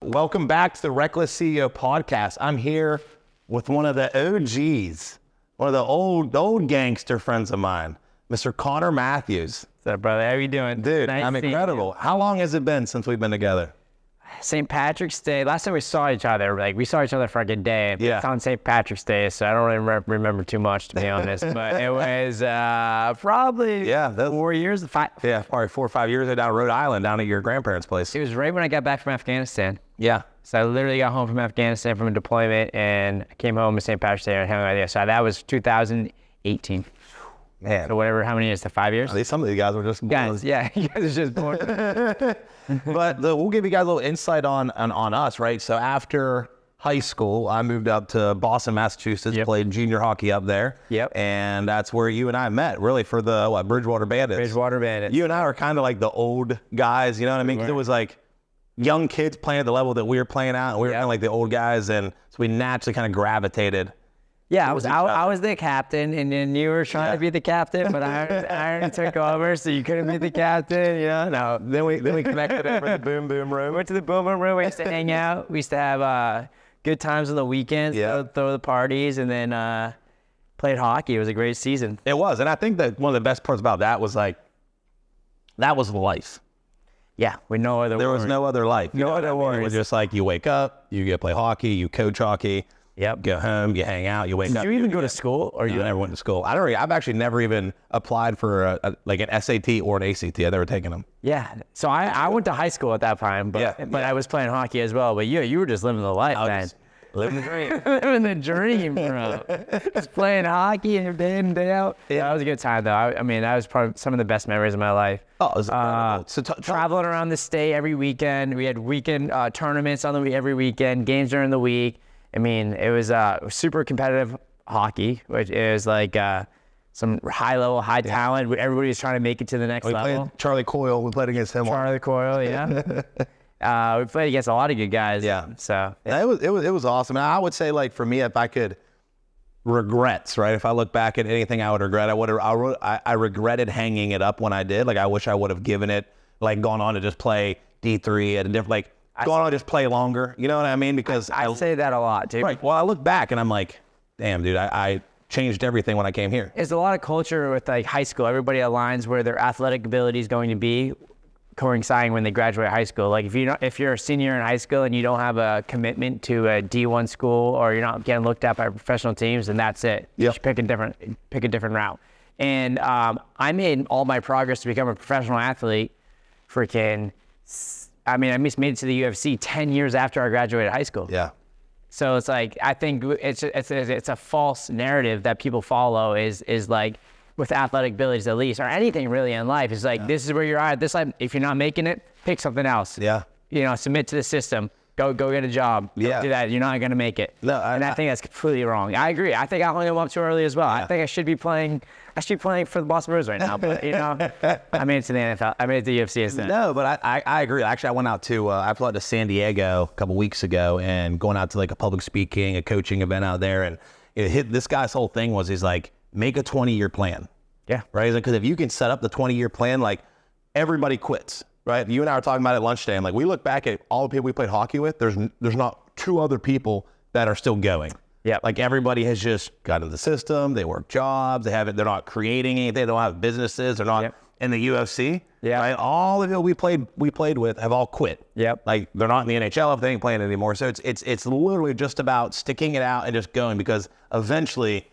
Welcome back to the Reckless CEO podcast. I'm here with one of the OGs, one of the old gangster friends of mine, Mr. Connor Matthews. What's up, brother? How you doing? Dude, Nice I'm incredible. How long has it been since we've been together? St. Patrick's Day. Last time we saw each other, we saw each other for like a day. Yeah. It's on St. Patrick's Day, so I don't really remember too much, to be honest. But it was probably 4 years. Yeah, probably 4 or 5 years ago down Rhode Island, down at your grandparents' place. It was right when I got back from Afghanistan. Yeah. So I literally got home from Afghanistan from a deployment, and I came home to St. Patrick's Day and hung out there. So that was 2018. Man. So whatever, how many years? 5 years? At least some of you guys were just born. Guys, yeah, you guys are just born. But we'll give you guys a little insight on us, right? So after high school, I moved up to Boston, Massachusetts, played junior hockey up there. Yep. And that's where you and I met, really, for the, Bridgewater Bandits. Bridgewater Bandits. You and I are kind of like the old guys, you know what I mean? Because it was like young kids playing at the level that we were playing at, and we were kind of like the old guys, and so we naturally kind of gravitated. Yeah, I was the captain, and then you were trying to be the captain, but I took over, so you couldn't be the captain, you know? No. Then we connected over the boom boom room. Went to the boom boom room. We used to hang out. We used to have good times on the weekends, throw the parties, and then played hockey. It was a great season. It was, and I think that one of the best parts about that was that was life. Yeah, with no other There was no other life. No other worries. It was just like you wake up, you get to play hockey, you coach hockey. Yep. Go home, you hang out, you wake up. Did you even go to school? Or you never went to school? I've actually never even applied for an SAT or an ACT. I've never taken them. Yeah. So I went to high school at that time, but I was playing hockey as well. But you were just living the life, man. Living the dream. Living the dream, bro. Just playing hockey and day in, day out. Yeah, that was a good time, though. I mean, that was probably some of the best memories of my life. Oh, it was incredible. So traveling around the state every weekend. We had weekend tournaments every weekend, games during the week. I mean, it was super competitive hockey, which is like some high-level, high-talent. Everybody was trying to make it to the next level. Played Charlie Coyle. We played against him. Charlie Coyle, yeah. We played against a lot of good guys. Yeah. So it was awesome. And I would say, like, for me, if I could regrets, right? If I look back at anything I would regret, I regretted hanging it up when I did. Like, I wish I would have given it, like, gone on to just play D3 at a different, like, going on to just play longer. You know what I mean? Because I say that a lot, too. Right. Well, I look back and I'm like, damn, dude, I changed everything when I came here. There's a lot of culture with like high school. Everybody aligns where their athletic ability is going to be coinciding when they graduate high school. Like if you're a senior in high school and you don't have a commitment to a D1 school, or you're not getting looked at by professional teams, then that's it. Yep. You should pick a different route. And I made all my progress to become a professional athlete I made it to the UFC 10 years after I graduated high school. Yeah. So it's like, I think it's a false narrative that people follow is like, with athletic abilities at least, or anything really in life, is like, this is where you're at this life. If you're not making it, pick something else. Yeah. You know, submit to the system. Go get a job. Don't do that. You're not going to make it. No, I think that's completely wrong. I agree. I think I hung him up too early as well. Yeah. I think I should be playing for the Boston Bruins right now. But, you know, I made it to the NFL. I made it to the UFC instead. No, but I agree. Actually, I went out to, I flew out to San Diego a couple weeks ago, and going out to like a public speaking, a coaching event out there. And this guy's whole thing was, he's like, make a 20-year plan. Yeah. Right? He's like, because if you can set up the 20-year plan, like, everybody quits. Right? You and I were talking about it at lunch today, and like, we look back at all the people we played hockey with, there's not two other people that are still going. Yeah. Like, everybody has just got into the system, they work jobs, they're not creating anything, they don't have businesses, they're not in the UFC. Yeah. Right? All the people we played with have all quit. Yep. Like, they're not in the NHL if they ain't playing anymore. So it's literally just about sticking it out and just going, because eventually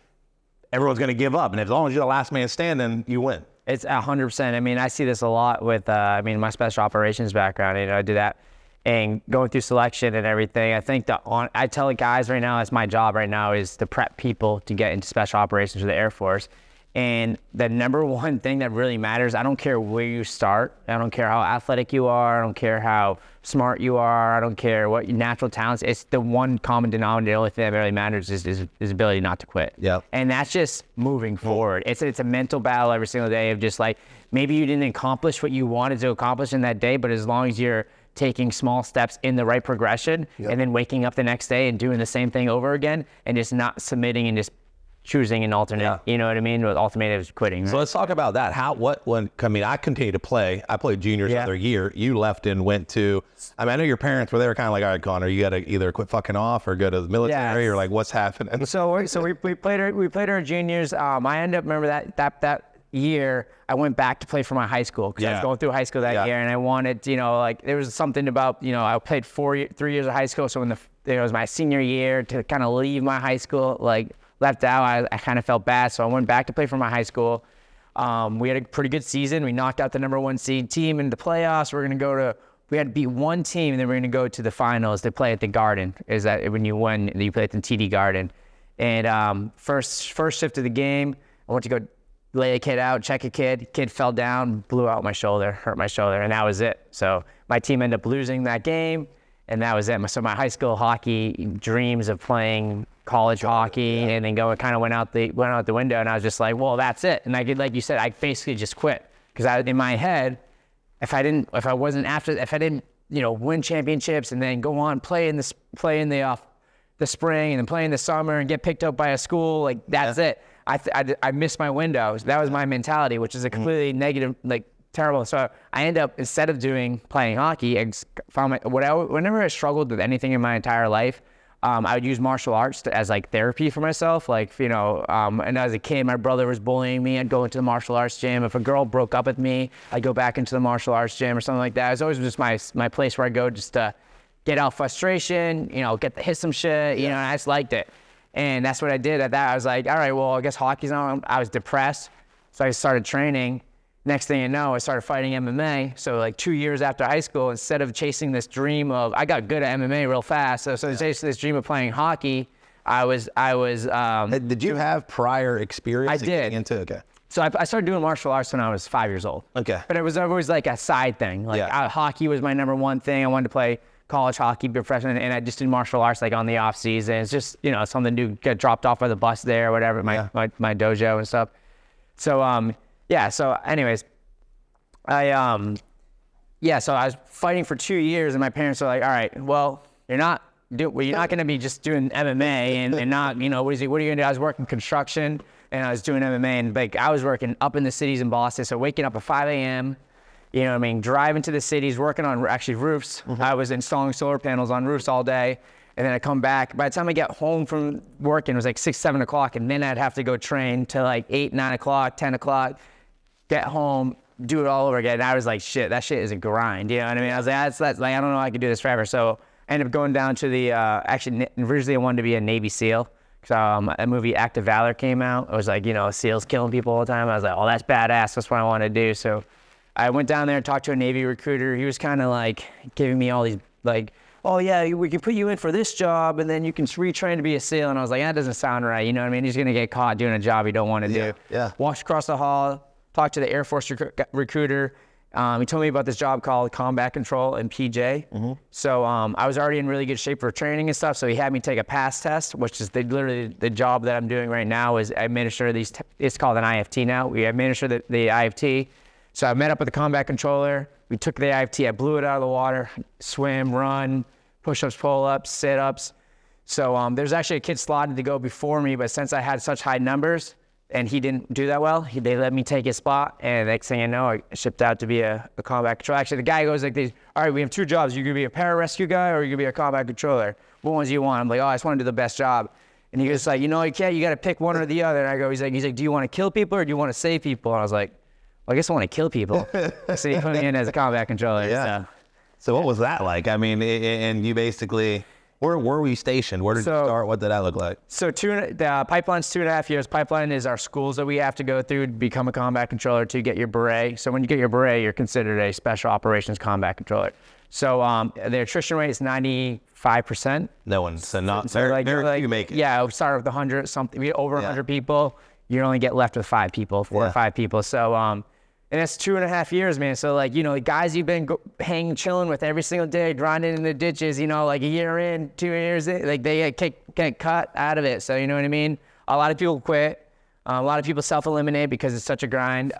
everyone's gonna give up. And as long as you're the last man standing, you win. It's 100%. I mean, I see this a lot with, my special operations background. You know, I do that, and going through selection and everything. I think I tell the guys right now, that's my job right now, is to prep people to get into special operations for the Air Force. And the number one thing that really matters, I don't care where you start. I don't care how athletic you are. I don't care how smart you are. I don't care what your natural talents. It's the one common denominator. The only thing that really matters is ability not to quit. Yeah. And that's just moving forward. It's a mental battle every single day of just like, maybe you didn't accomplish what you wanted to accomplish in that day, but as long as you're taking small steps in the right progression, and then waking up the next day and doing the same thing over again, and just not submitting and just choosing an alternate. You know what I mean? With ultimatum is quitting. Right? So let's talk about that. I continued to play. I played juniors another year. You left and went to, I know your parents were there kind of like, all right, Connor, you got to either quit fucking off or go to the military or like, what's happening? So we played our juniors. I ended up, remember that year, I went back to play for my high school because I was going through high school that year, and I wanted, there was something about, I played 3 years of high school. So when it was my senior year to kind of leave my high school, like left out, I kind of felt bad. So I went back to play for my high school. We had a pretty good season. We knocked out the number 1 seed team in the playoffs. We had to beat one team, and then we're going to go to the finals to play at the Garden. Is that when you win, you play at the TD Garden. And first shift of the game, I went to go lay a kid out, check a kid. Kid fell down, blew out my shoulder, hurt my shoulder, and that was it. So my team ended up losing that game, and that was it. So my high school hockey dreams of playing college hockey and then went out the window, and I was just like, well, that's it. And like you said, I basically just quit because in my head, if I didn't win championships and then go on play in the spring and then play in the summer and get picked up by a school, like that's it. I missed my window. That was my mentality, which is a completely negative, like terrible. So I ended up, instead of playing hockey, I found whenever I struggled with anything in my entire life, I would use martial arts as like therapy for myself. And as a kid, my brother was bullying me. I'd go into the martial arts gym. If a girl broke up with me, I'd go back into the martial arts gym or something like that. It was always just my place where I go just to get out frustration, hit some shit, and I just liked it. And that's what I did at that. I was like, all right, well, I guess hockey's on. I was depressed. So I started training. Next thing you know, I started fighting MMA. So like 2 years after high school, instead of chasing this dream of, I got good at MMA real fast. So chasing this dream of playing hockey, I was. Did you have prior experience? I did. Okay. So I started doing martial arts when I was 5 years old. Okay. But it was always like a side thing. Hockey was my number one thing. I wanted to play college hockey, be a freshman, and I just did martial arts like on the off season. It's just, something to get dropped off by the bus there or whatever, my dojo and stuff. So, so anyways, so I was fighting for 2 years, and my parents were like, all right, well, you're not going to be just doing MMA and not, what are you going to do? I was working construction, and I was doing MMA, and like I was working up in the cities in Boston, so waking up at 5 a.m., driving to the cities, working on actually roofs. Mm-hmm. I was installing solar panels on roofs all day. And then I come back. By the time I get home from working, it was like 6, 7 o'clock. And then I'd have to go train till like 8, 9 o'clock, 10 o'clock, get home, do it all over again. And I was like, shit, that shit is a grind. You know what I mean? I was like, that's like, I don't know I could do this forever. So I ended up going down to the, originally I wanted to be a Navy SEAL. So a movie Act of Valor came out. It was like, SEALs killing people all the time. I was like, oh, that's badass. That's what I want to do. So I went down there and talked to a Navy recruiter. He was kind of like giving me all these like, oh yeah, we can put you in for this job and then you can retrain to be a SEAL. And I was like, that doesn't sound right. You know what I mean? He's going to get caught doing a job he don't want to do. Yeah. Walked across the hall, talked to the Air Force recruiter. He told me about this job called Combat Control in PJ. Mm-hmm. So I was already in really good shape for training and stuff. So he had me take a PASS test, which is literally the job that I'm doing right now is I administer these, it's called an IFT now. We administer the IFT. So I met up with the combat controller. We took the IFT. I blew it out of the water, swim, run, push-ups, pull-ups, sit-ups. So there's actually a kid slotted to go before me, but since I had such high numbers and he didn't do that well, they let me take his spot. And next thing you know, I shipped out to be a combat controller. Actually, the guy goes like this, all right, we have 2 jobs. You're going to be a pararescue guy or you're going to be a combat controller. What ones do you want? I'm like, I just want to do the best job. And he goes like, you got to pick one or the other. And he's like, do you want to kill people or do you want to save people? And I was like, well, I guess I want to kill people. So he put me in as a combat controller. Yeah. So what was that like? I mean, and you basically, where were we stationed? Where did you start? What did that look like? So the pipeline's 2.5 years. Pipeline is our schools that we have to go through to become a combat controller to get your beret. So when you get your beret, you're considered a special operations combat controller. So the attrition rate is 95%. No one, so not very few make it. Yeah, we started with 100 something, over 100 people. You only get left with 5 people, 4 or 5 people. So and that's 2.5 years, man. So like, guys you've been chilling with every single day, grinding in the ditches, like a year in, 2 years in, like they get cut out of it. So you know what I mean? A lot of people quit. A lot of people self-eliminate because it's such a grind.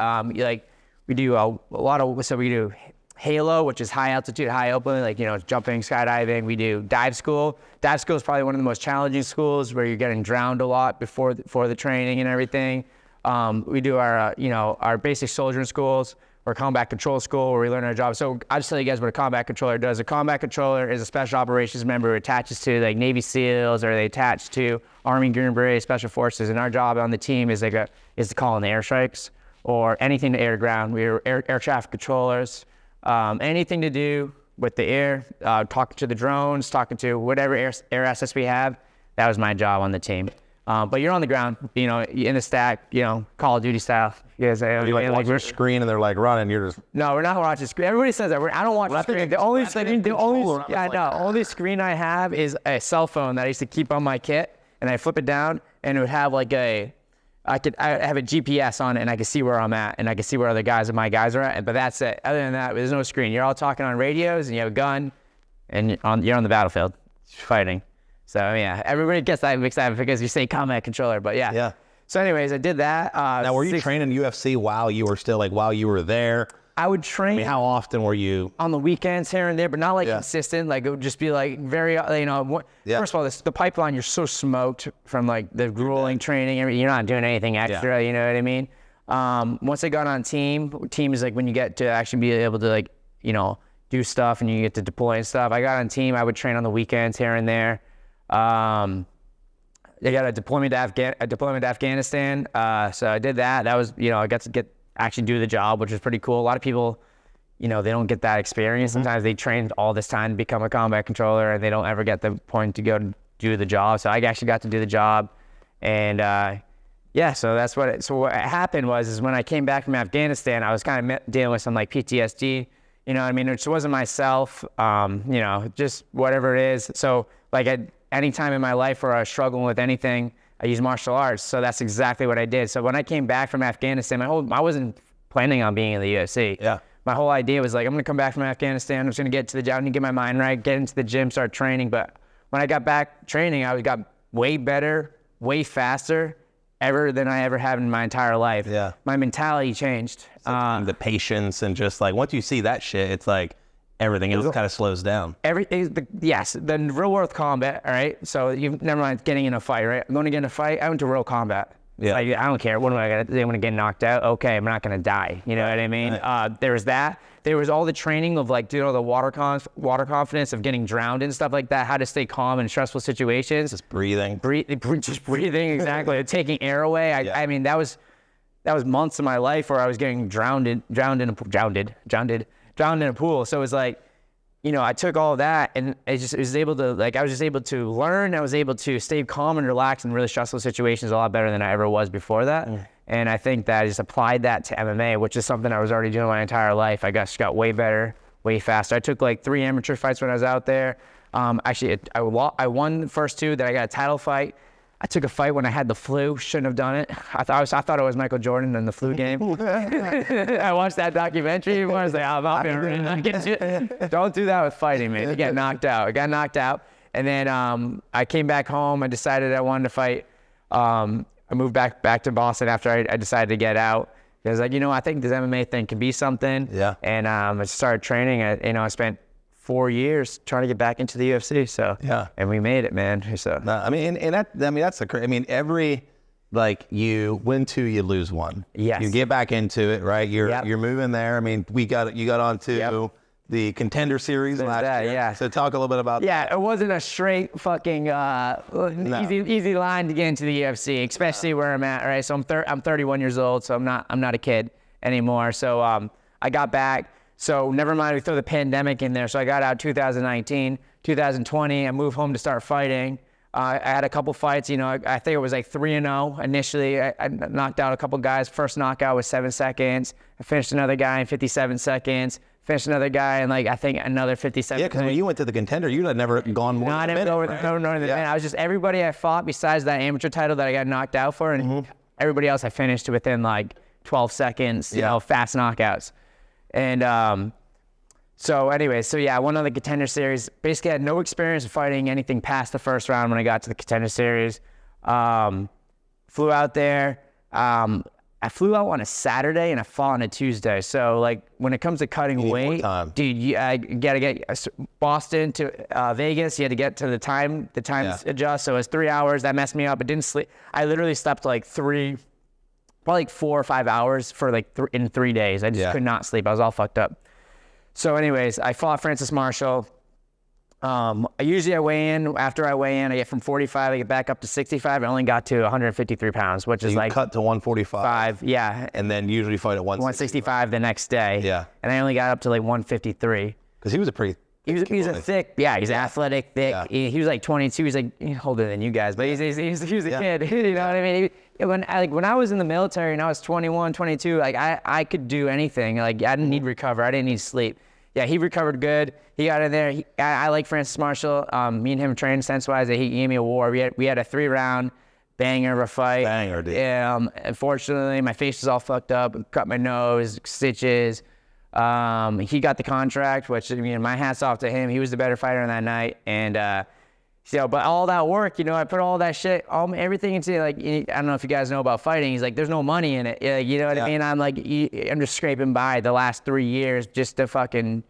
We do we do Halo, which is high altitude, high open, like, you know, jumping, skydiving. We do dive school. Dive school is probably one of the most challenging schools where you're getting drowned a lot before the training and everything. We do our, you know, our basic soldiering schools or combat control school where we learn our job. So I'll just tell you guys what a combat controller does. A combat controller is a special operations member who attaches to like Navy SEALs, or they attach to Army Green Beret Special Forces. And our job on the team is to call in the airstrikes or anything to air to ground. We're air traffic controllers. Anything to do with the air, talking to the drones, talking to whatever air assets we have. That was my job on the team. But you're on the ground, you know, in the stack, you know, Call of Duty style. You guys, You like watch your screen and they're like running. You're just no, we're not watching screen. Everybody says that. I don't watch the screen. The only screen I have is a cell phone that I used to keep on my kit, and I flip it down, and it would have like I have a GPS on it, and I can see where I'm at, and I can see where my guys are at. But that's it. Other than that, there's no screen. You're all talking on radios, and you have a gun, and you're on the battlefield fighting. So yeah, everybody gets that mixed up because you say combat controller, but yeah. Yeah. So anyways, I did that. Now, were you training UFC while you were there? I would train. I mean, how often were you? On the weekends here and there, but not like consistent. Like it would just be like very, you know, first of all, the pipeline, you're so smoked from like the grueling training. You're not doing anything extra, you know what I mean? Once I got on team is like when you get to actually be able to like, you know, do stuff and you get to deploy and stuff. I got on team, I would train on the weekends here and there. They got a deployment to Afghanistan. So I did that. That was, you know, I got to actually do the job, which was pretty cool. A lot of people, you know, they don't get that experience. Sometimes they trained all this time to become a combat controller and they don't ever get the point to go to do the job. So I actually got to do the job. And, so that's what happened is when I came back from Afghanistan, I was kind of dealing with some like PTSD, you know what I mean? It wasn't myself, you know, just whatever it is. So like at any time in my life where I was struggling with anything, I use martial arts. So that's exactly what I did. So when I came back from Afghanistan, I wasn't planning on being in the UFC. Yeah. My whole idea was like, I'm going to come back from Afghanistan. I'm just going to get to the job and get my mind right, get into the gym, start training. But when I got back training, I got way better, way faster than I ever have in my entire life. Yeah. My mentality changed. The patience and just like, once you see that shit, it's like, everything else kind of slows down. The real world combat, all right? So you never mind getting in a fight, right? I'm going to get in a fight. I went to real combat. Yeah. Like, I don't care. What am I going to do? I'm going to get knocked out? Okay, I'm not going to die. You know what I mean? Right. There was that. There was all the training of like, you know, the water confidence of getting drowned and stuff like that, how to stay calm in stressful situations. Just breathing. Just breathing, exactly. Taking air away. I mean, that was months of my life where I was getting drowned in a pool. So it was like, you know, I took all of that and I was just able to learn. I was able to stay calm and relax in really stressful situations a lot better than I ever was before that. And I think that I just applied that to MMA, which is something I was already doing my entire life. I got way better, way faster. I took like 3 amateur fights when I was out there. Actually, I won the first 2, then I got a title fight. I took a fight when I had the flu. Shouldn't have done it. I thought it was Michael Jordan in the flu game. I watched that documentary. I was like, I'm out here. Don't do that with fighting, man. You get knocked out. I got knocked out. And then I came back home. I decided I wanted to fight. I moved back to Boston after I decided to get out. I was like, you know, I think this MMA thing can be something. Yeah. And I started training. I spent 4 years trying to get back into the UFC. So yeah, and we made it, man. So no, I mean, every like you win 2, you lose 1. Yes. You get back into it, right? You're moving there. I mean, you got onto the Contender Series last year. Yeah. So talk a little bit about that. Yeah, it wasn't a straight fucking easy line to get into the UFC, especially where I'm at. Right. So I'm 31 years old, so I'm not a kid anymore. So I got back. So never mind, we throw the pandemic in there. So I got out 2019, 2020. I moved home to start fighting. I had a couple fights. You know, I think it was like 3-0 initially. I knocked out a couple guys. First knockout was 7 seconds. I finished another guy in 57 seconds. Finished another guy in like I think another 57. Yeah, because when you went to the Contender, you had never gone more than a minute. No, I was just everybody I fought besides that amateur title that I got knocked out for, and everybody else I finished within like 12 seconds. You know, fast knockouts. And so I won on the Contender Series. Basically, I had no experience fighting anything past the first round when I got to the Contender Series. Flew out there. I I flew out on a Saturday and I fought on a Tuesday. So like when it comes to cutting weight, dude, I gotta get Boston to Vegas. You had to get to the time adjust. So it was 3 hours. That messed me up. I didn't sleep. I literally slept like probably 4 or 5 hours for like in 3 days. I just could not sleep. I was all fucked up. So anyways, I fought Francis Marshall. Usually I weigh in. After I weigh in, I get from 45, I get back up to 65. I only got to 153 pounds, which is like cut to 145. Yeah. And then usually fight at 165 the next day. Yeah. And I only got up to like 153. Because he was a pretty. He's athletic, thick. Yeah. He was like 22. He's like older than you guys, but he was a kid. You know what I mean? When I was in the military and I was 21, 22, like I could do anything. Like I didn't need recover. I didn't need sleep. Yeah, he recovered good. He got in there. I like Francis Marshall. Me and him trained sense-wise. He gave me a war. We had a 3-round banger of a fight. Banger, dude. Unfortunately, my face was all fucked up. Cut my nose, stitches. He got the contract, which, I mean, my hat's off to him. He was the better fighter on that night. And, but all that work, I put all that shit, everything into, like, I don't know if you guys know about fighting. He's like, there's no money in it. You know what I mean? I'm like, I'm just scraping by the last 3 years just to fucking,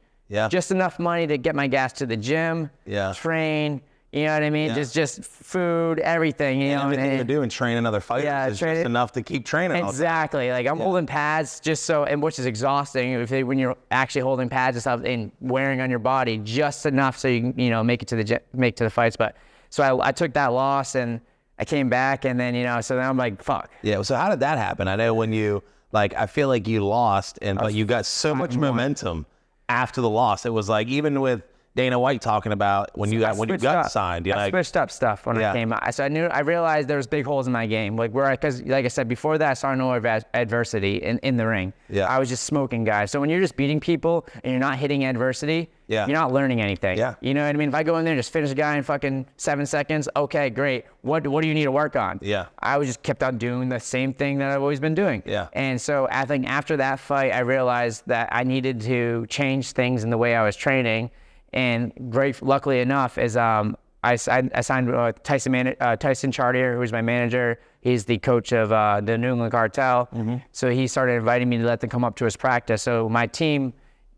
just enough money to get my gas to the gym, train, you know what I mean? Just food, everything, you know. Everything you do and train another fighter is just enough to keep training. Exactly. Like I'm holding pads which is exhausting when you're actually holding pads and stuff and wearing on your body just enough so you can, make it to the fights. But so I took that loss and I came back and then, so then I'm like, fuck. Yeah. So how did that happen? I know when you I feel like you lost but you got so much momentum after the loss. It was like, even with Dana White talking about when you got signed. I switched up stuff when I came out. So I realized there was big holes in my game. Because like I said, before that, I saw no adversity in the ring. Yeah. I was just smoking guys. So when you're just beating people and you're not hitting adversity, you're not learning anything. Yeah. You know what I mean? If I go in there and just finish a guy in fucking 7 seconds, okay, great. What do you need to work on? Yeah. I just kept on doing the same thing that I've always been doing. Yeah. And so I think after that fight, I realized that I needed to change things in the way I was training. And luckily enough, is I signed with Tyson Chartier, who's my manager. He's the coach of the New England Cartel. Mm-hmm. So he started inviting me to let them come up to his practice. So my team,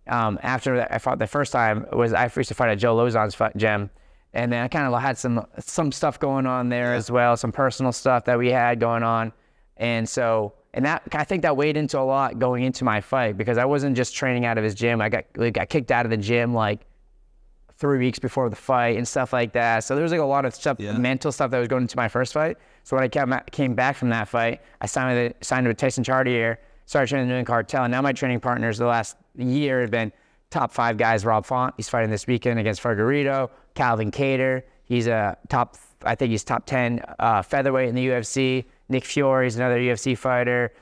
after I fought the first time, I used to fight at Joe Lozon's gym. And then I kind of had some stuff going on there as well, some personal stuff that we had going on. And so, I think that weighed into a lot going into my fight, because I wasn't just training out of his gym. I got kicked out of the gym 3 weeks before the fight and stuff like that. So there was a lot of stuff, mental stuff that was going into my first fight. So when I came back from that fight, I signed with Tyson Chartier, started training the New England Cartel. And now my training partners the last year have been top 5 guys. Rob Font, he's fighting this weekend against Fergarito. Calvin Cater, he's top 10 featherweight in the UFC. Nick Fiore, he's another UFC fighter.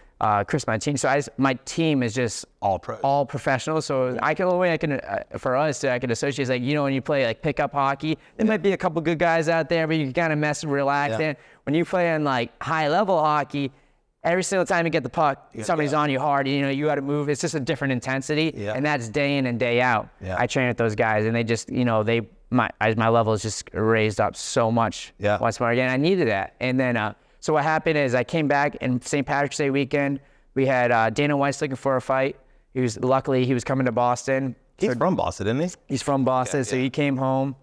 Chris Martin. So my team is just all professionals. So for us, I can associate, when you play pickup hockey, there might be a couple good guys out there, but you can kind of mess and relax. And when you play in high level hockey, every single time you get the puck, somebody's on you hard. You got to move. It's just a different intensity, and that's day in and day out. Yeah. I train with those guys, and they just, my level is just raised up so much once more again. I needed that, and then. So what happened is I came back, and St. Patrick's Day weekend, we had Dana White's looking for a fight. Luckily he was coming to Boston. He's from Boston, isn't he? He's from Boston, so he came home.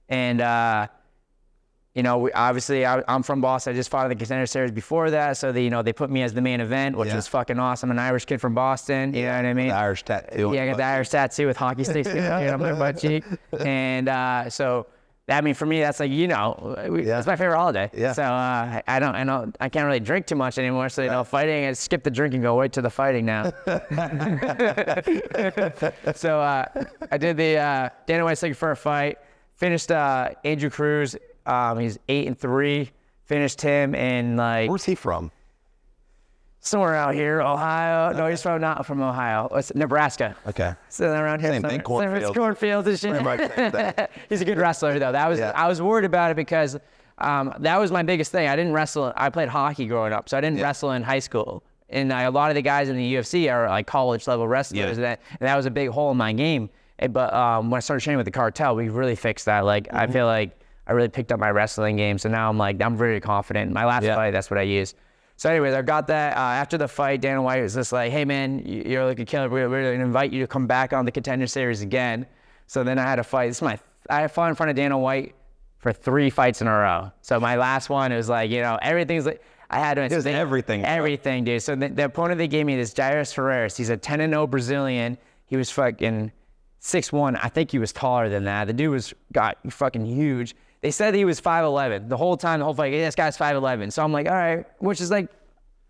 And, obviously I'm from Boston. I just fought in the Contender Series before that. So they put me as the main event, which was fucking awesome. I'm an Irish kid from Boston, you know what I mean? The Irish tattoo. Yeah, I got the Irish tattoo with hockey sticks on my butt cheek. And so... for me, that's it's my favorite holiday. Yeah. So I can't really drink too much anymore. So fighting, I skip the drinking, go right to the fighting now. So I did the Dana White's looking for a fight. Finished Andrew Cruz. He's 8-3. Finished him in Where's he from? Somewhere out here, Ohio. No, he's not from Ohio. It's Nebraska. Okay. So around here. Same thing, cornfields. Cornfields and shit. He's a good wrestler, though. I was worried about it because that was my biggest thing. I didn't wrestle. I played hockey growing up, so I didn't wrestle in high school. And a lot of the guys in the UFC are college level wrestlers, and that was a big hole in my game. But when I started training with the Cartel, we really fixed that. I feel like I really picked up my wrestling game. So now I'm very confident. My last fight, that's what I used. So anyways, I got that. After the fight, Dana White was just like, hey, man, you're like a killer. We're going to invite you to come back on the Contender Series again. So then I had a fight. I fought in front of Dana White for 3 fights in a row. So my last one, it was like, everything's like, I had to. It was everything. Everything, dude. So the opponent they gave me is Jairus Ferreiras. He's a 10-0 Brazilian. He was fucking 6'1". I think he was taller than that. The dude got fucking huge. They said he was 5'11". The whole time, the whole fight, this guy's 5'11". So I'm like, all right, which is like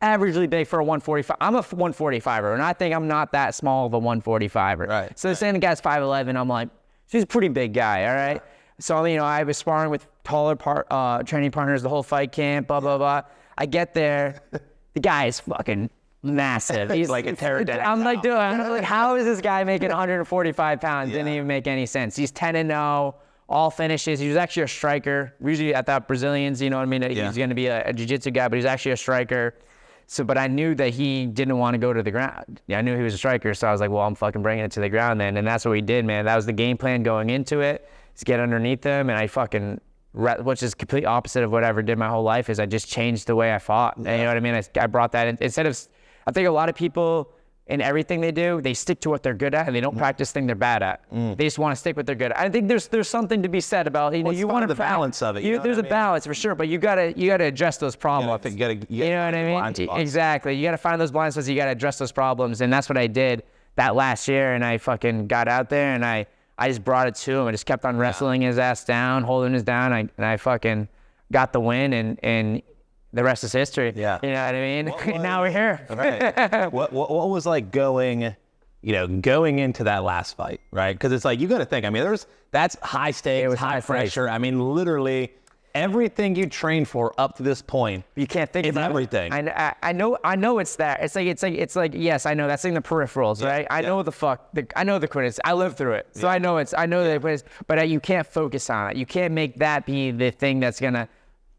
averagely big for a 145. I'm a 145er, and I think I'm not that small of a 145er. Right. So saying the guy's 5'11", I'm like, he's a pretty big guy, all right? So, I was sparring with taller training partners the whole fight camp, blah, blah, blah. I get there, the guy is fucking massive. He's like a pterodactyl. I'm like, dude, how is this guy making 145 pounds? Didn't even make any sense. He's 10-0, all finishes. He was actually a striker. Usually I thought Brazilians, you know what I mean? He's going to be a jiu-jitsu guy, but he's actually a striker. So, but I knew that he didn't want to go to the ground. Yeah, I knew he was a striker, so I was like, well, I'm fucking bringing it to the ground then. And that's what we did, man. That was the game plan going into it, is get underneath him, and I fucking, which is complete opposite of what I ever did my whole life, is I just changed the way I fought. Yeah. And you know what I mean? I brought that in. Instead of, I think a lot of people, in everything they do, they stick to what they're good at, and they don't practice things they're bad at. They just want to stick with what they're good at. I think there's something to be said about, you want the balance of it. There's a balance for sure, but you gotta address those problems. You know what I mean? Exactly. You gotta find those blind spots. You gotta address those problems, and that's what I did that last year. And I fucking got out there, and I just brought it to him. I just kept on wrestling his ass down, holding his down. And I fucking got the win, and the rest is history. Yeah. You know what I mean? Now we're here. Right. What was like going into that last fight, right? Because it's like, you got to think, I mean, that's high stakes, It was high high pressure. I mean, literally everything you trained for up to this point. You can't think is about everything. I know it's there. It's like yes, I know that's in the peripherals, right? I know I know the critics. I lived through it, so I know that, but you can't focus on it. You can't make that be the thing that's gonna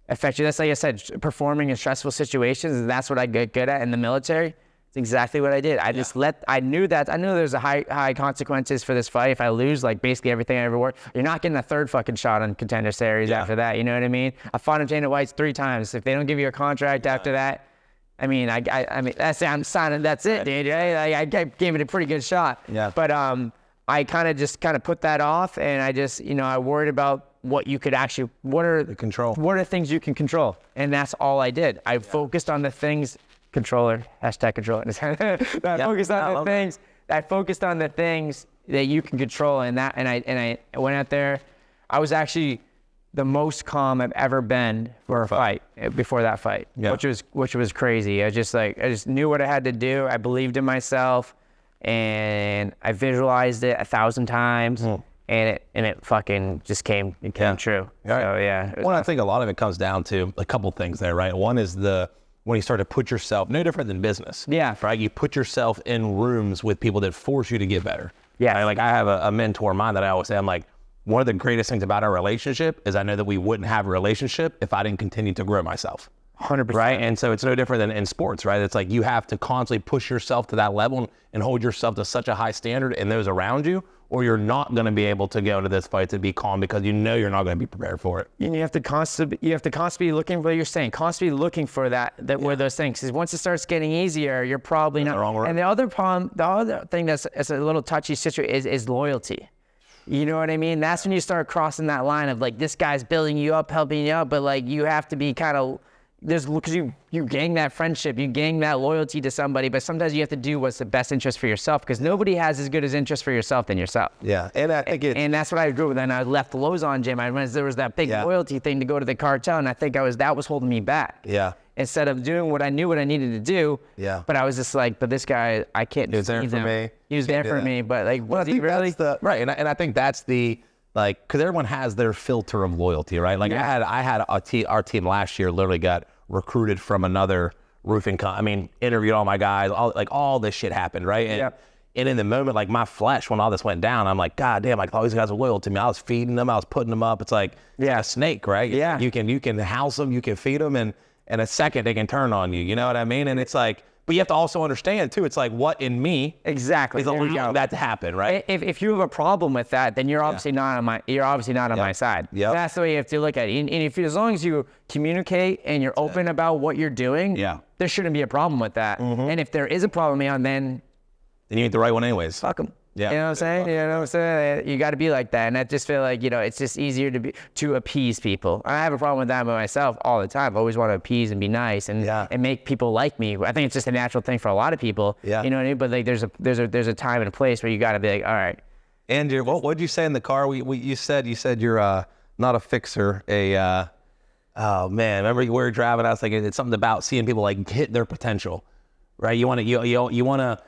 affect you. That's like I said, performing in stressful situations, and that's what I get good at in the military. It's exactly what I did. I knew there's a high consequences for this fight. If I lose, like basically everything I ever worked, you're not getting a third fucking shot on Contender Series after that. You know what I mean? I fought in Dana White's 3 times. If they don't give you a contract after that, I mean, I'm signing. That's it, dude. I gave it a pretty good shot. Yeah. But I kind of put that off, and I just, I worried about what you could actually, what are the things you can control, and that's all I did. I focused on the things. Controller, hashtag controller. I focused on the things that you can control, and I went out there. I was actually the most calm I've ever been for a fight before that fight, which was crazy. I just knew what I had to do. I believed in myself, and I visualized it 1,000 times. And it fucking just came true. Right. So yeah. Well, I think a lot of it comes down to a couple things there, right? One is when you start to put yourself, no different than business. Yeah. Right? You put yourself in rooms with people that force you to get better. Yeah. Right? Like I have a mentor of mine that I always say, I'm like, one of the greatest things about our relationship is I know that we wouldn't have a relationship if I didn't continue to grow myself. 100%. Right? And so it's no different than in sports, right? It's like you have to constantly push yourself to that level and hold yourself to such a high standard and those around you, or you're not going to be able to go into this fight to be calm because you know you're not going to be prepared for it. And you have to constantly looking for what you're saying, constantly looking for where those things. Because once it starts getting easier, you're probably not. Wrong. And the other thing that's a little touchy situation is loyalty. You know what I mean? That's when you start crossing that line of like, this guy's building you up, helping you up, but like you have to be kind of. Because you gain that friendship, you gain that loyalty to somebody, but sometimes you have to do what's the best interest for yourself, because nobody has as good as interest for yourself than yourself. Yeah, and I think and that's what I grew with. And I left the Lozon gym. I realized there was that big loyalty thing to go to the cartel, and I think that was holding me back. Yeah. Instead of doing what I knew what I needed to do. Yeah. But I was just like, but this guy, I can't. He was there for me. He was there for me, but like, was he really? Right, and I think that's because everyone has their filter of loyalty, right? Like I had our team last year literally got recruited from another roofing interviewed all my guys, all this shit happened, right? And in the moment, like my flesh, when all this went down, I'm like, God damn, like all these guys are loyal to me. I was feeding them, I was putting them up. It's like a snake, right? Yeah. You can house them, you can feed them, and in a second they can turn on you. You know what I mean? And it's like, But you have to also understand too. It's like, what in me Exactly. is allowing that to happen, right? If you have a problem with that, then you're obviously not on my side. Yep. That's the way you have to look at it. And if as long as you communicate and you're open about what you're doing, there shouldn't be a problem with that. And if there is a problem, then you ain't the right one anyways. fuck them. Yeah. You know what I'm saying? You know what I'm saying? You got to be like that. And I just feel like, it's just easier to appease people. I have a problem with that by myself all the time. I always want to appease and be nice and make people like me. I think it's just a natural thing for a lot of people. Yeah. You know what I mean? But like there's a time and a place where you got to be like, all right. And what did you say in the car? You said you're not a fixer. Oh man, remember we were driving? I was like, it's something about seeing people like hit their potential, right? You want to.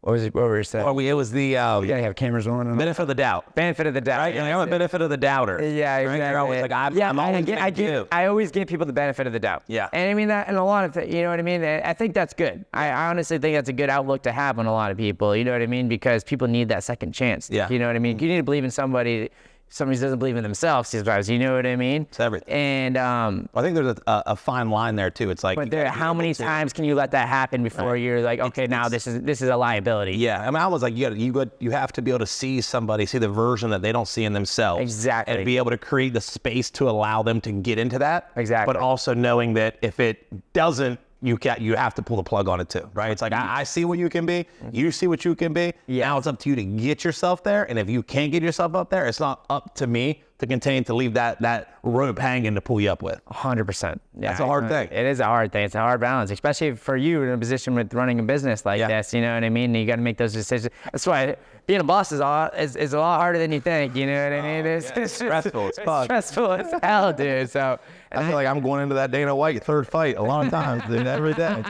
What were you saying? It was the You gotta have cameras on. benefit of the doubt. Benefit of the doubt. Right? I'm a benefit of the doubter. Yeah, exactly. Right? Always like, I always give people the benefit of the doubt. Yeah. And I mean that in a lot of things, you know what I mean? I think that's good. I honestly think that's a good outlook to have on a lot of people, you know what I mean? Because people need that second chance. Yeah. You know what I mean? You need to believe in somebody who doesn't believe in themselves sometimes, you know what I mean? It's everything. And I think there's a fine line there too. It's like, but how many times can you let that happen before you're like, okay, now this is a liability? Yeah, I mean, I was like, you have to be able to see the version that they don't see in themselves. Exactly. And be able to create the space to allow them to get into that. Exactly. But also knowing that if it doesn't, you have to pull the plug on it too, right? It's like, I see what you can be, you see what you can be. Yeah. Now it's up to you to get yourself there. And if you can't get yourself up there, it's not up to me to continue to leave that rope hanging to pull you up with. 100%. Yeah, That's a hard thing. It is a hard thing. It's a hard balance, especially for you in a position with running a business like this. You know what I mean? You got to make those decisions. That's why being a boss is a lot harder than you think. You know what I mean? It's stressful. It's fun. Stressful as hell, dude. So I feel like I'm going into that Dana White third fight a lot of times, dude, every day.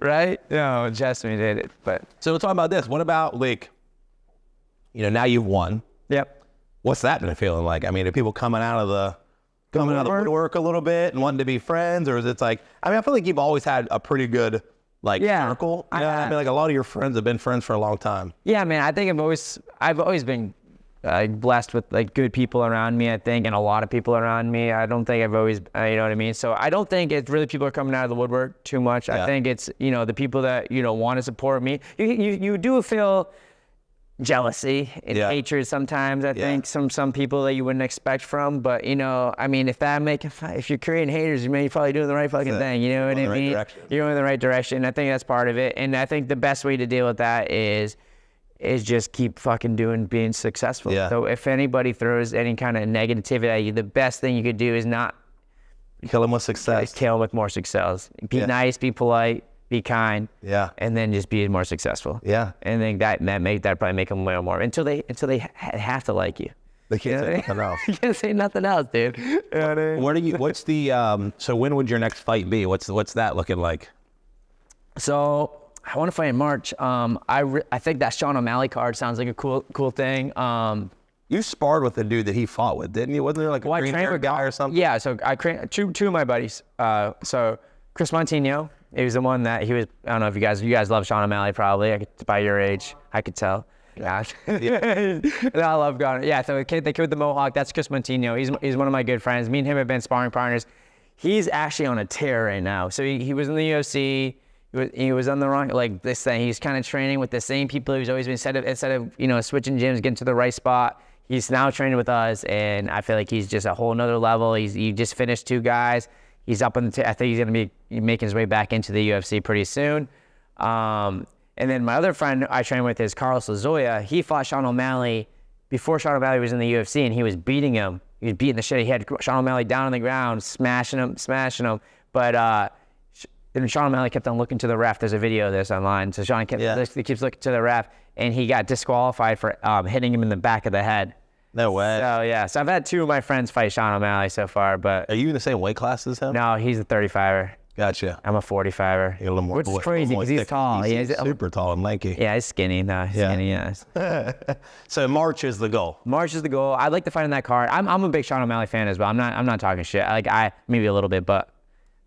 Right? No, just me did it. But so we'll talk about this. What about like, now you've won. Yep. What's that been feeling like? I mean, are people coming out of the woodwork a little bit and wanting to be friends, or is it like? I mean, I feel like you've always had a pretty good circle. I mean, like a lot of your friends have been friends for a long time. Yeah, man. I think I've always been blessed with like good people around me. I think, and a lot of people around me. I don't think I've always, you know what I mean. So I don't think it's really people are coming out of the woodwork too much. I think it's the people that want to support me. You do feel jealousy and hatred sometimes. I think some people that you wouldn't expect from, but I mean, if you're creating haters, you're probably doing the right fucking thing. You know what I mean? You're going in the right direction. I think that's part of it, and I think the best way to deal with that is just keep fucking being successful. Yeah. So if anybody throws any kind of negativity at you, the best thing you could do is not kill them with success. Kill them with more success. Be nice, be polite, be kind, and then just be more successful. Yeah, and then that probably make them more until they have to like you. They can't say nothing else. You can't say nothing else, dude. You know what I mean? What's the so when would your next fight be? What's that looking like? So I want to fight in March. I think that Sean O'Malley card sounds like a cool thing. You sparred with the dude that he fought with, didn't you? Wasn't there like a green hair guy or something? Yeah, so I trained two of my buddies. So Chris Montino. He was the one that he was. I don't know if you guys love Sean O'Malley probably. By your age, I could tell. Yeah. I love God. Yeah. So the kid with the mohawk, that's Chris Montino. He's one of my good friends. Me and him have been sparring partners. He's actually on a tear right now. So he was in the UFC. He was on the wrong this thing. He's kind of training with the same people he's always been. Instead of switching gyms, getting to the right spot. He's now training with us, and I feel like he's just a whole nother level. He just finished 2 guys. He's up on I think he's going to be making his way back into the UFC pretty soon. And then my other friend I train with is Carlos Lazoya. He fought Sean O'Malley before Sean O'Malley was in the UFC, and he was beating him. He was beating the shit. He had Sean O'Malley down on the ground, smashing him. But then Sean O'Malley kept on looking to the ref. There's a video of this online. So Sean keeps looking to the ref, and he got disqualified for hitting him in the back of the head. No way. So I've had 2 of my friends fight Sean O'Malley so far, but are you in the same weight class as him? No, he's a 35er. Gotcha. I'm a 45er. You're a little more, which is crazy because he's tall. He's super tall and lanky. Yeah, he's skinny. No, he's skinny. Yes. So March is the goal. March is the goal. I'd like to fight in that card. I'm a big Sean O'Malley fan as well. I'm not talking shit. Maybe a little bit, but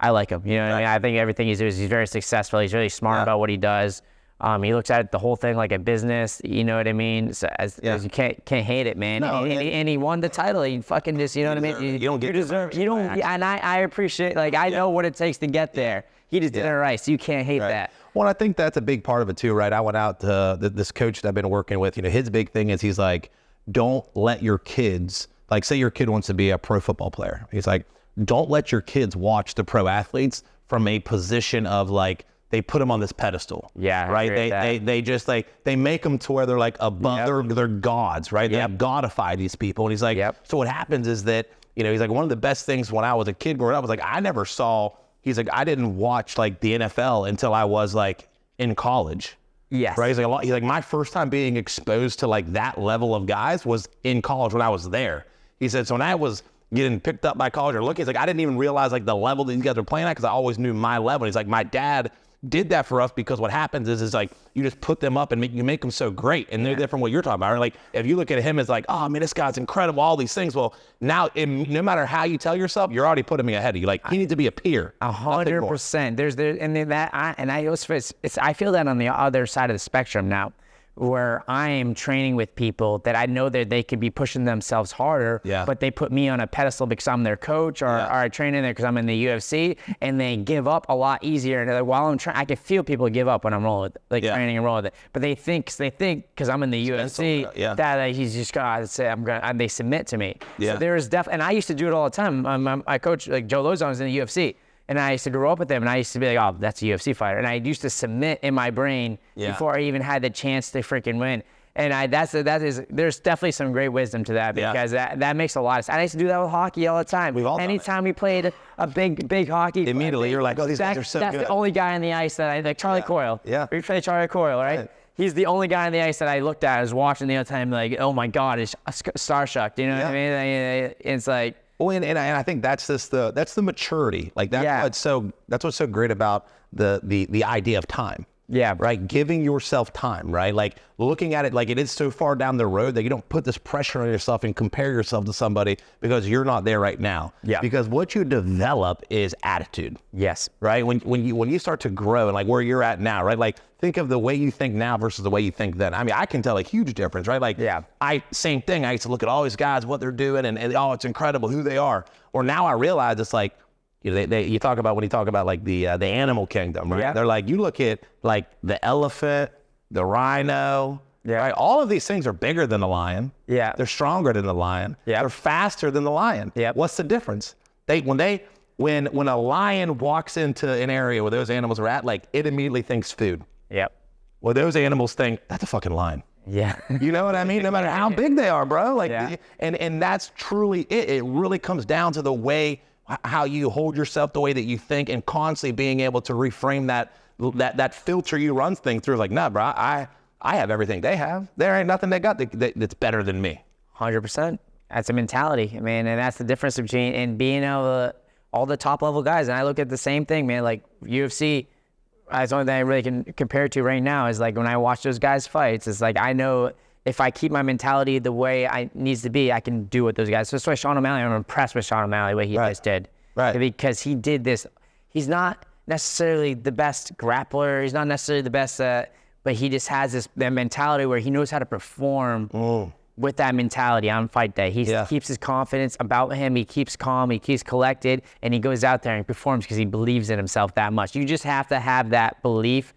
I like him. You know what I mean? I think everything he's doing, he's very successful. He's really smart about what he does. He looks at the whole thing like a business, you know what I mean? So as you can't hate it, man. No, and he won the title. He fucking just, you know what I mean? You don't get you don't, and I appreciate, like, I know what it takes to get there. He just did it right, so you can't hate that. Well, I think that's a big part of it too, right? I went out to this coach that I've been working with. You know, his big thing is he's like, don't let your kids, like, say your kid wants to be a pro football player. He's like, don't let your kids watch the pro athletes from a position of like, they put them on this pedestal. Yeah, right. They just like, they make them to where they're like above, they're gods, right? They godify these people. And he's like, so what happens is that, you know, he's like, one of the best things when I was a kid growing up was like, I never saw, he's like, I didn't watch like the NFL until I was like in college. Yes. Right. He's like, my first time being exposed to like that level of guys was in college when I was there. He said, so when I was getting picked up by college or looking, he's like, I didn't even realize like the level that these guys are playing at because I always knew my level. He's like, my dad did that for us because what happens is like you just put them up and you make them so great, and they're different from what you're talking about. Right? Like if you look at him as like, oh man, this guy's incredible, all these things. Well, now no matter how you tell yourself, you're already putting me ahead of you. Like he needs to be a peer. 100%. I feel that on the other side of the spectrum now, where I am training with people that I know that they could be pushing themselves harder, but they put me on a pedestal because I'm their coach, or I train in there because I'm in the UFC, and they give up a lot easier. And like, while I'm trying, I can feel people give up when I'm rolling, training and rolling with it. But they think because I'm in the UFC that he's just gonna say and they submit to me. Yeah. So there is and I used to do it all the time. I coach like Joe Lozon was in the UFC. And I used to grow up with him, and I used to be like, oh, that's a UFC fighter. And I used to submit in my brain before I even had the chance to freaking win. And there's definitely some great wisdom to that, because that makes a lot of sense. I used to do that with hockey all the time. Anytime we played a big hockey, immediately you're like, oh, these guys are so good. That's the only guy on the ice that I like. Charlie Coyle. Yeah. We played Charlie Coyle, right? He's the only guy on the ice that I looked at, I was watching the other time, like, oh my God, it's star-shocked. You know what I mean? It's like. Well, and I think that's the maturity. Like that's what's so great about the idea of time. Yeah. Right. Giving yourself time, right? Like looking at it like it is so far down the road that you don't put this pressure on yourself and compare yourself to somebody because you're not there right now. Yeah. Because what you develop is attitude. Yes. Right. When you start to grow and like where you're at now, right? Like think of the way you think now versus the way you think then. I mean, I can tell a huge difference, right? Like same thing. I used to look at all these guys, what they're doing, and oh, it's incredible who they are. Or now I realize it's like, you know, you talk about when you talk about like the animal kingdom, right? Yeah. They're like, you look at like the elephant, the rhino, right? All of these things are bigger than the lion. Yeah. They're stronger than the lion. Yeah. They're faster than the lion. Yeah. What's the difference? When a lion walks into an area where those animals are at, like it immediately thinks food. Yep. Well, those animals think that's a fucking lion. Yeah. You know what I mean? No matter how big they are, bro. Like, and that's truly it. It really comes down to the way how you hold yourself, the way that you think, and constantly being able to reframe that filter you run things through. Like, nah, bro, I have everything they have. There ain't nothing they got that's better than me. 100%. That's a mentality, man, and that's the difference between and being able to, all the top level guys. And I look at the same thing, man. Like UFC, that's the only thing I really can compare it to right now is like when I watch those guys fights. It's like I know if I keep my mentality the way I needs to be, I can do what those guys. So that's why Sean O'Malley, I'm impressed with Sean O'Malley, what he just did. Right. Because he did this. He's not necessarily the best grappler. He's not necessarily the best, but he just has that mentality where he knows how to perform with that mentality on fight day. He keeps his confidence about him. He keeps calm. He keeps collected, and he goes out there and performs because he believes in himself that much. You just have to have that belief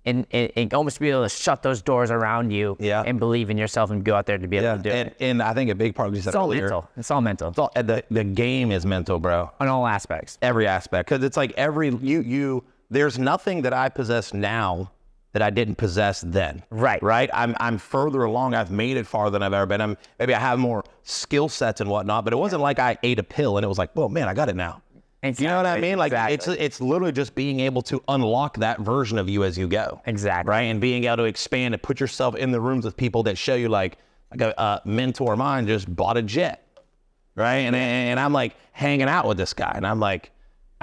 and almost be able to shut those doors around you and believe in yourself and go out there to be able to do it. And I think a big part of what you said earlier. It's all mental. The game is mental, bro. On all aspects. Every aspect. Because it's like there's nothing that I possess now that I didn't possess then. Right. Right? I'm further along. I've made it farther than I've ever been. Maybe I have more skill sets and whatnot, but it wasn't like I ate a pill and it was like, well, man, I got it now. Exactly. You know what I mean? Like it's literally just being able to unlock that version of you as you go. Exactly. Right. And being able to expand and put yourself in the rooms with people that show you like a mentor of mine just bought a jet. Right. And I'm like hanging out with this guy and I'm like,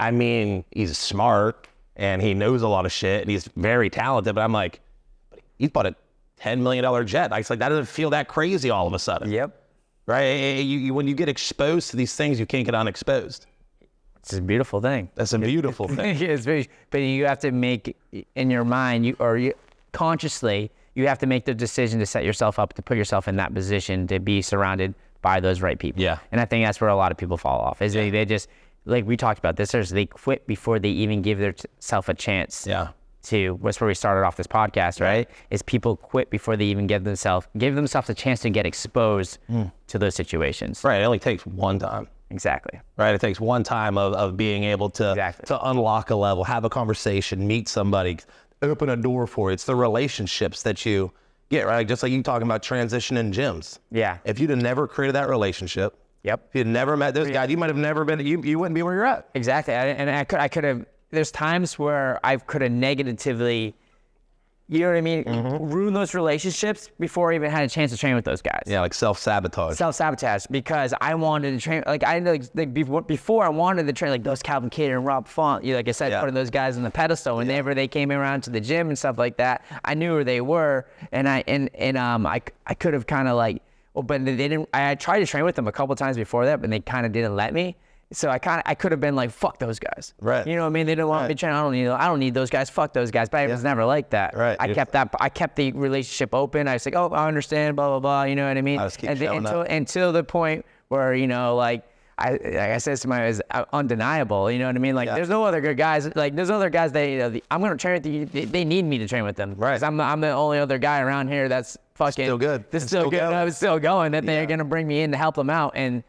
I mean, he's smart and he knows a lot of shit and he's very talented, but I'm like, he's bought a $10 million jet. Like, it's like that doesn't feel that crazy all of a sudden. Yep. Right. When you get exposed to these things, you can't get unexposed. It's a beautiful thing. That's a beautiful thing. But you have to make in your mind, consciously, you have to make the decision to set yourself up, to put yourself in that position, to be surrounded by those right people. Yeah. And I think that's where a lot of people fall off, is they just, like we talked about this, they quit before they even give themselves a chance. Yeah. That's where we started off this podcast, right? Is people quit before they even give themselves a chance to get exposed to those situations. Right. It only takes one time. Exactly. Right. It takes one time of being able to unlock a level, have a conversation, meet somebody, open a door for you. It's the relationships that you get, right? Just like you talking about transition in gyms. Yeah. If you'd have never created that relationship, Yep. if you'd never met those guys, you might have never been, you wouldn't be where you're at. Exactly. I could have, there's times where I could have negatively, you know what I mean, ruin those relationships before I even had a chance to train with those guys. Yeah, like self-sabotage. Self-sabotage, because I wanted to train, like I know, like before I wanted to train like those Calvin Cater and Rob Font, like I said, putting those guys on the pedestal. Whenever they came around to the gym and stuff like that, I knew where they were, and I could have kind of like, well, but they didn't. I tried to train with them a couple times before that, but they kind of didn't let me. So I could have been like, fuck those guys. Right. You know what I mean? They didn't want me to train. I don't need those guys. Fuck those guys. But I was never like that. Right. I kept the relationship open. I was like, oh, I understand, blah, blah, blah. You know what I mean? Until the point where, like I said to my, is undeniable. You know what I mean? Like there's no other good guys. Like there's other guys that, I'm going to train with you. They need me to train with them. Right. Because I'm the only other guy around here that's fucking still good. That's still good. I was still going. That they're going to bring me in to help them out. And,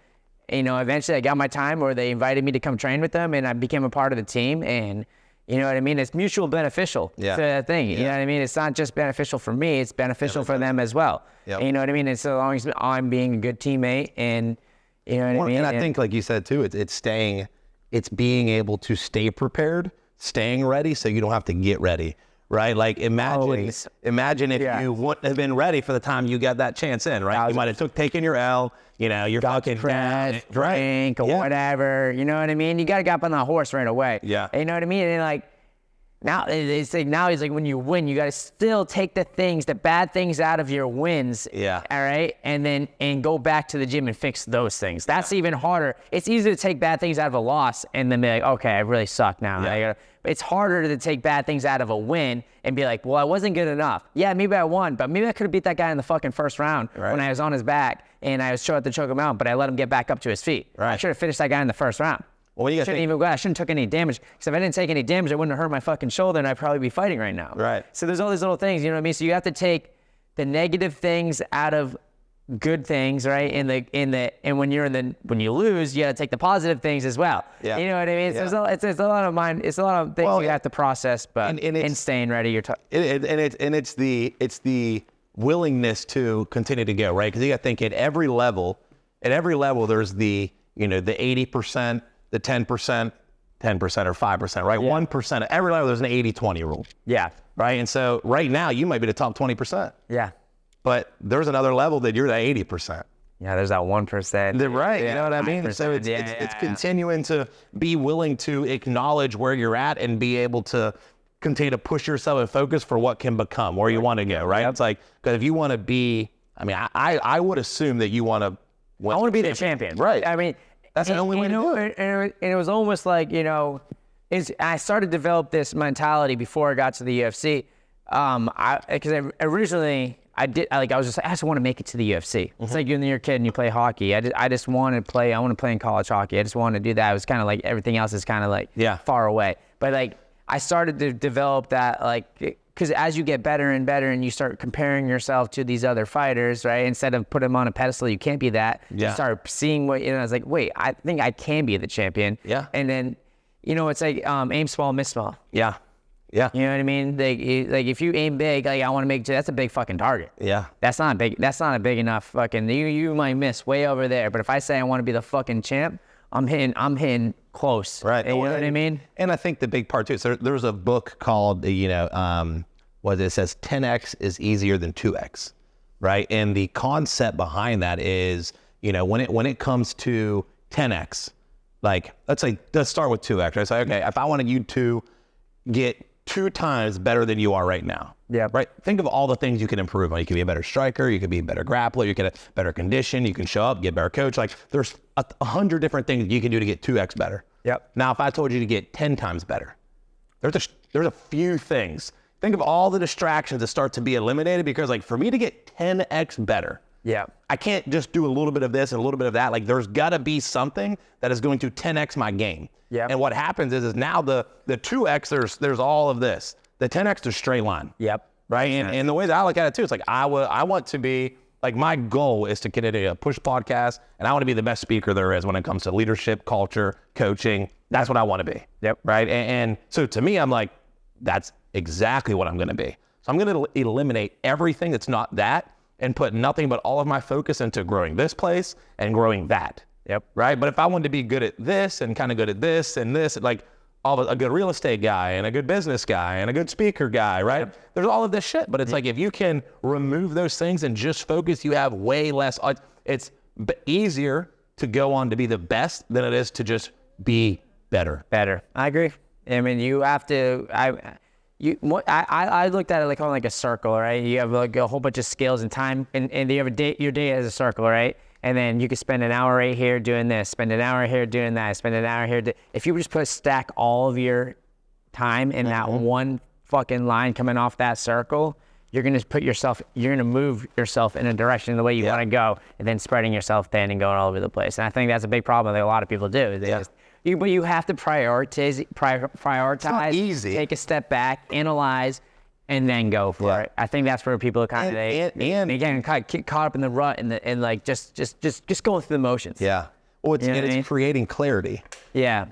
eventually I got my time where they invited me to come train with them, and I became a part of the team. And you know what I mean? It's mutual beneficial to that thing. You know what I mean? It's not just beneficial for me, it's beneficial for them as well. Yep. You know what I mean? And so long as I'm being a good teammate, and you know what I mean? And I think, like you said too, it's being able to stay prepared, staying ready so you don't have to get ready. Right? Like imagine if you wouldn't have been ready for the time you got that chance in, right? You might have taken your L, you're fucking drink or whatever. You know what I mean? You got to get up on that horse right away. Yeah. You know what I mean? And like now it's like when you win, you got to still take the bad things out of your wins. Yeah. All right. And go back to the gym and fix those things. That's even harder. It's easy to take bad things out of a loss and then be like, okay, I really suck now. Yeah. It's harder to take bad things out of a win and be like, well, I wasn't good enough. Yeah, maybe I won, but maybe I could have beat that guy in the fucking first round when I was on his back and I was trying to choke him out, but I let him get back up to his feet. Right. I should have finished that guy in the first round. Well, I Right. So there's all these little things, you know what I mean? So you have to take the negative things out of good things, right? And when you lose, you got to take the positive things as well. Yeah. You know what I mean? Yeah. So it's a lot of mind. It's a lot of things you have to process, but and staying ready. It's the willingness to continue to go, right? Because you got to think at every level, there's the 80%, the 10%, 10% or 5%, right? 1%. At every level, there's an 80-20 rule. Yeah. Right. And so right now you might be the top 20%. Yeah. But there's another level that you're the 80%. Yeah, there's that 1%. Right. You know what I mean? So it's continuing to be willing to acknowledge where you're at and be able to continue to push yourself and focus for what can become, where you want to go, right? Yep. It's like, because if you want to be, I would assume that you want to win. I want to be the champion. Right. I mean, that's the only way to do it. And it was almost like, I started to develop this mentality before I got to the UFC. Because originally, I just want to make it to the UFC. Mm-hmm. It's like you're a kid and you play hockey. I just want to play. I want to play in college hockey. I just want to do that. It was kind of like everything else is kind of like far away. But like I started to develop that, like, because as you get better and better and you start comparing yourself to these other fighters, right? Instead of putting them on a pedestal, you can't be that. Yeah. You start seeing I was like, wait, I think I can be the champion. Yeah. And then, it's like aim small, miss small. Yeah. Yeah. You know what I mean? Like if you aim big, like I want to make, that's a big fucking target. Yeah. That's not a big enough fucking, you might miss way over there. But if I say I want to be the fucking champ, I'm hitting close. Right. You know what I mean? And I think the big part too, so there's a book called, what it says 10X is easier than 2X. Right. And the concept behind that is, when it comes to 10X, like, let's start with 2X. Right? So, okay, if I wanted you to get 2 times better than you are right now. Yeah. Right. Think of all the things you can improve on. You can be a better striker. You can be a better grappler. You can have better condition. You can show up, get a better coach. Like there's 100 different things you can do to get 2X better. Yep. Now, if I told you to get 10 times better, there's a few things think of all the distractions that start to be eliminated, because like for me to get 10x better, Yeah. I can't just do a little bit of this and a little bit of that. Like there's gotta be something that is going to 10x my game. Yep. And what happens is now the 2x, there's all of this. The 10x is straight line. Yep. Right. And the way that I look at it too, it's like I want to be like, my goal is to get into a push podcast, and I want to be the best speaker there is when it comes to leadership, culture, coaching. That's what I want to be. Yep. Right. And so to me, I'm like, that's exactly what I'm going to be. So I'm going to eliminate everything that's not that and put nothing but all of my focus into growing this place and growing that. Yep. Right. But if I wanted to be good at this and kind of good at this and this, like a good real estate guy and a good business guy and a good speaker guy, right? Yep. There's all of this shit, but it's like, if you can remove those things and just focus, you have way less. It's easier to go on to be the best than it is to just be better. I agree. I mean, you have to, I looked at it like on like a circle, right? You have like a whole bunch of skills and time, and you have your day as a circle, right? And then you could spend an hour right here doing this, spend an hour here doing that, spend an hour here. If you just stack all of your time in that one fucking line coming off that circle, you're gonna move yourself in a direction in the way you want to go, and then spreading yourself thin and going all over the place. And I think that's a big problem that a lot of people do. But you have to prioritize. It's not easy. Take a step back, analyze, and then go for it. I think that's where people kind of again kind of get caught up in the rut and like just going through the motions. Yeah. Well, it's creating clarity. Yeah.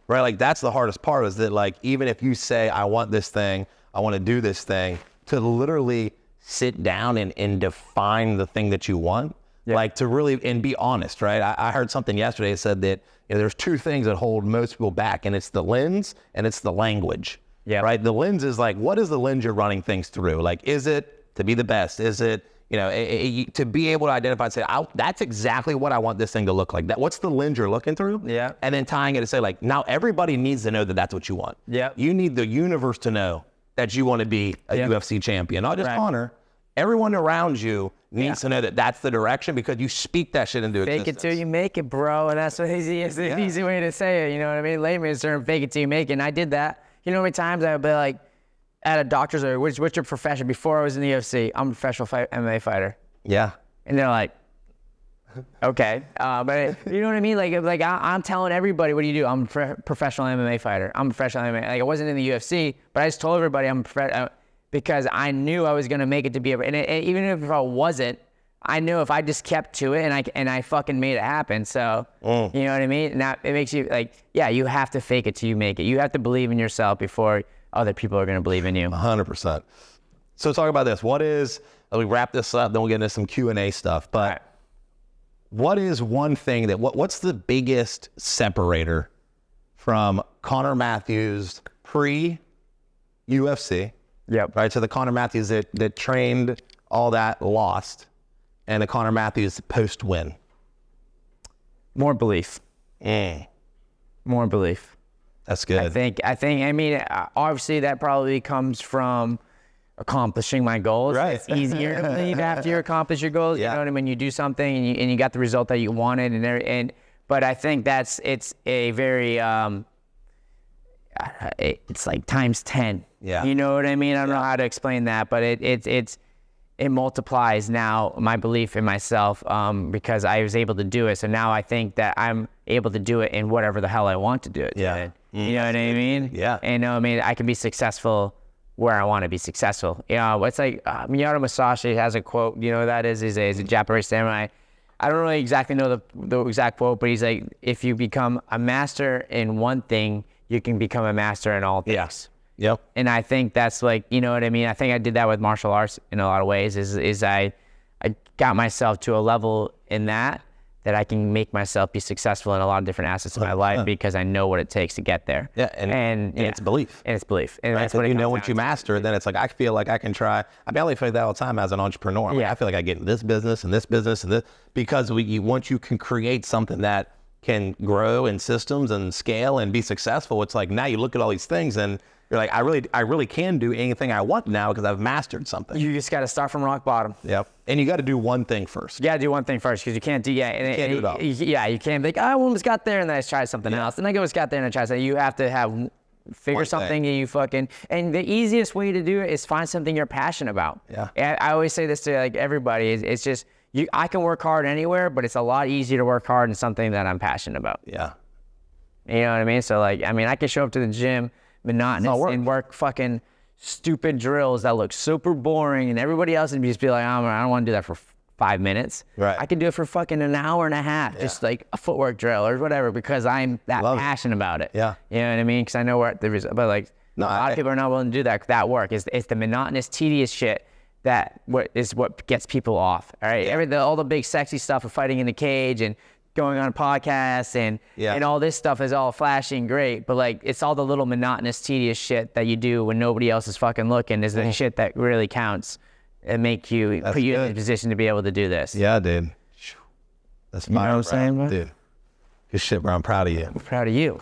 Right. Like that's the hardest part, is that like, even if you say, I want this thing, I want to do this thing, to literally sit down and define the thing that you want, like to really, and be honest, right? I heard something yesterday that said that there's two things that hold most people back, and it's the lens and it's the language. Yeah. Right. The lens is like, what is the lens you're running things through? Like, is it to be the best? Is it, to be able to identify and say, that's exactly what I want this thing to look like. What's the lens you're looking through? Yeah. And then tying it to say, like, now everybody needs to know that that's what you want. Yeah. You need the universe to know that you want to be a UFC champion, not just Connor. Everyone around you needs to know that that's the direction, because you speak that shit into existence. Fake it till you make it, bro. And that's what it's an easy way to say it. You know what I mean? Layman's term, fake it till you make it. And I did that. You know how many times I would be like, at a doctor's, or what's your profession? Before I was in the UFC, I'm a professional MMA fighter. Yeah. And they're like, okay. But you know what I mean? Like I'm telling everybody, what do you do? I'm a professional MMA fighter. I'm a professional MMA. Like, I wasn't in the UFC, but I just told everybody I'm a professional, because I knew I was going to make it to be and even if I wasn't, I knew if I just kept to it and I fucking made it happen. So, you know what I mean? Now it makes you like, you have to fake it till you make it. You have to believe in yourself before other people are going to believe in you. 100%. So talk about this. We wrap this up, then we'll get into some Q&A stuff. But what is one thing what's the biggest separator from Connor Matthews pre-UFC? Yep. Right. So the Connor Matthews that trained, all that, lost, and the Connor Matthews post-win? More belief. More belief. That's good. I mean, obviously that probably comes from accomplishing my goals. Right. It's easier to believe after you accomplish your goals. You know what I mean? When you do something and you got the result that you wanted, but I think it's a very it's like times 10. Yeah. You know what I mean? I don't know how to explain that, but it multiplies now my belief in myself, because I was able to do it. So now I think that I'm able to do it in whatever the hell I want to do it. Yeah. You know what I mean? Yeah. And I can be successful where I want to be successful. It's like Miyamoto Musashi has a quote. You know what that is? He's a Japanese samurai. I don't really exactly know the exact quote, but he's like, if you become a master in one thing, you can become a master in all things. Yes. Yep. And I think that's like, you know what I mean? I think I did that with martial arts in a lot of ways, is I got myself to a level in that I can make myself be successful in a lot of different aspects of my life, because I know what it takes to get there. Yeah. And it's belief. And it's belief. And that's what once you master, then it's like, I feel like I can try. I barely feel that all the time as an entrepreneur. I feel like I get in this business and this business and this, because once you can create something that can grow in systems and scale and be successful, it's like, now you look at all these things and you're like, I really can do anything I want now, because I've mastered something. You just got to start from rock bottom. Yep. And you got to do one thing first. You got to do one thing first, because you can't do, you can't do it all. You can't be like, I almost got there and then I tried something else. And I almost got there and I tried something. You have to have figure One something thing. and you fucking, and the easiest way to do it is find something you're passionate about. Yeah. And I always say this to like everybody, it's just, I can work hard anywhere, but it's a lot easier to work hard in something that I'm passionate about. Yeah. You know what I mean? So like, I mean, I can show up to the gym monotonous work. and work fucking stupid drills that look super boring, and everybody else would just be like, I don't want to do that for 5 minutes. Right. I can do it for fucking an hour and a half, just like a footwork drill or whatever, because I'm that Love it. passionate about it. Yeah. You know what I mean? Because I know where the result, but like No, a lot of people are not willing to do that work. It's the monotonous, tedious shit that what gets people off. All right. All the big sexy stuff of fighting in the cage and going on podcasts and all this stuff is all flashy and great, but like it's all the little monotonous, tedious shit that you do when nobody else is fucking looking is the shit that really counts and put you in a position to be able to do this. Yeah, dude. That's know what I'm saying, bro? dude. Good shit, bro. I'm proud of you. I'm proud of you.